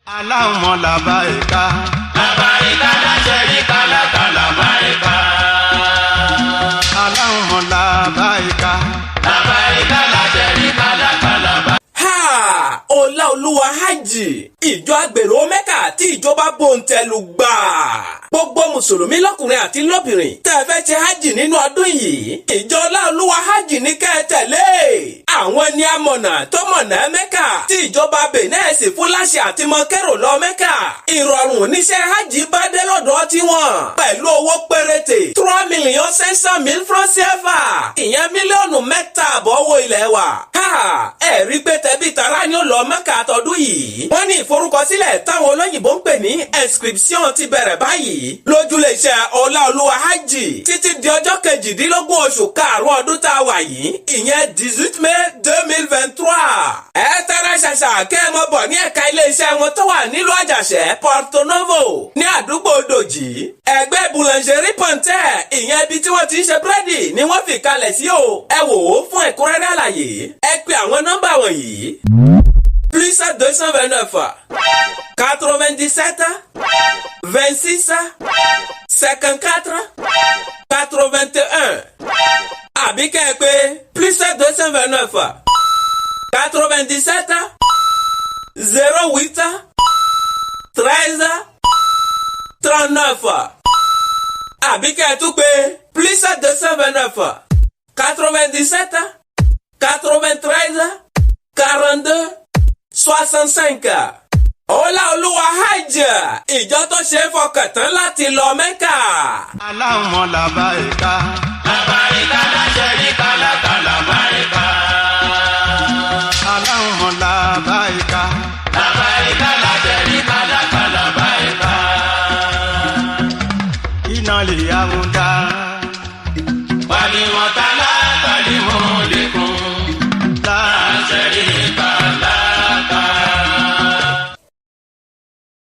Allahumma labaika. Labaika la sharika laka labaika. Allahumma labaika. Labaika la sharika laka labaika. Ola Oluwa Hajj, ìjọ agbèrò Mẹ́kà tí ìjọba bòǹtẹ̀lù gbà. Gbogbo mùsùlùmí lọ́kùnrin àti lóbìnrin tẹ́ fẹ́ ṣe hajj nínú ọdún yìí, ìjọ Ola Oluwa Hajj ní kẹ́ ẹ tẹ̀lé. Àwọn ni amọ̀nà tó mọ̀nà Mẹ́kà tí ìjọba Benin sì fún láṣẹ àti mọ kẹ́rò lọ Mẹ́kà. Ìrọ̀rùn oníṣẹ́ hajj bá dé lọ́dọ̀ tiwọn pẹ̀lú owó péréte 3,500,000 francs CFA. Ìyẹn mílíọ̀nù 3 àbọ̀ owó ilẹ̀ wa. Ẹ̀rí pé tẹ̀bí tara ni ó lọ Mẹ́kà tọdún yìí. Wọ́n ní ìforúkọsílẹ̀ táwọn olóyìnbó ń pè ní inscription ti bẹ̀rẹ̀ báyìí lójúlé iṣẹ́ Ola Oluwa Hajj títí di ọjọ́ 18 oṣù karùn-ún ọdún tá a wà yìí, ìyẹn 18 Mai 2023. Ẹ tara ṣàṣà kẹ́ ẹ mọ bọ̀ ní ẹ̀ka ilé-iṣẹ́ wọn tó wà nílùú Àjàṣẹ́ Porto Novo ní àdúgbò Dòjì. Ẹgbẹ́ boulangerie Pontet, ìyẹn ibi tí wọ́n ti ń ṣe búrẹ́dì ni wọ́n fi kalẹ̀ sí o. Ẹ wò ó fún ẹ̀kúnrẹ́rẹ́ àlàyé. Ẹ pe àwọn nọ́mbà wọ̀nyí. Plus 229 97 26 54 81. Àbí kẹ́ ẹ pé plus 229 97 08 13 39. Àbí kẹ́ ẹ tún pé plus 229 97 93 42 65. Ola Oluwa Hajj, ìjọ tó ṣe é fọkàn tán láti lọ Mẹ́kà. Allahumma labaika. Labaika la sharika laka labaika. Allahumma labaika. Labaika la sharika laka labaika. Inna lillahi wa inna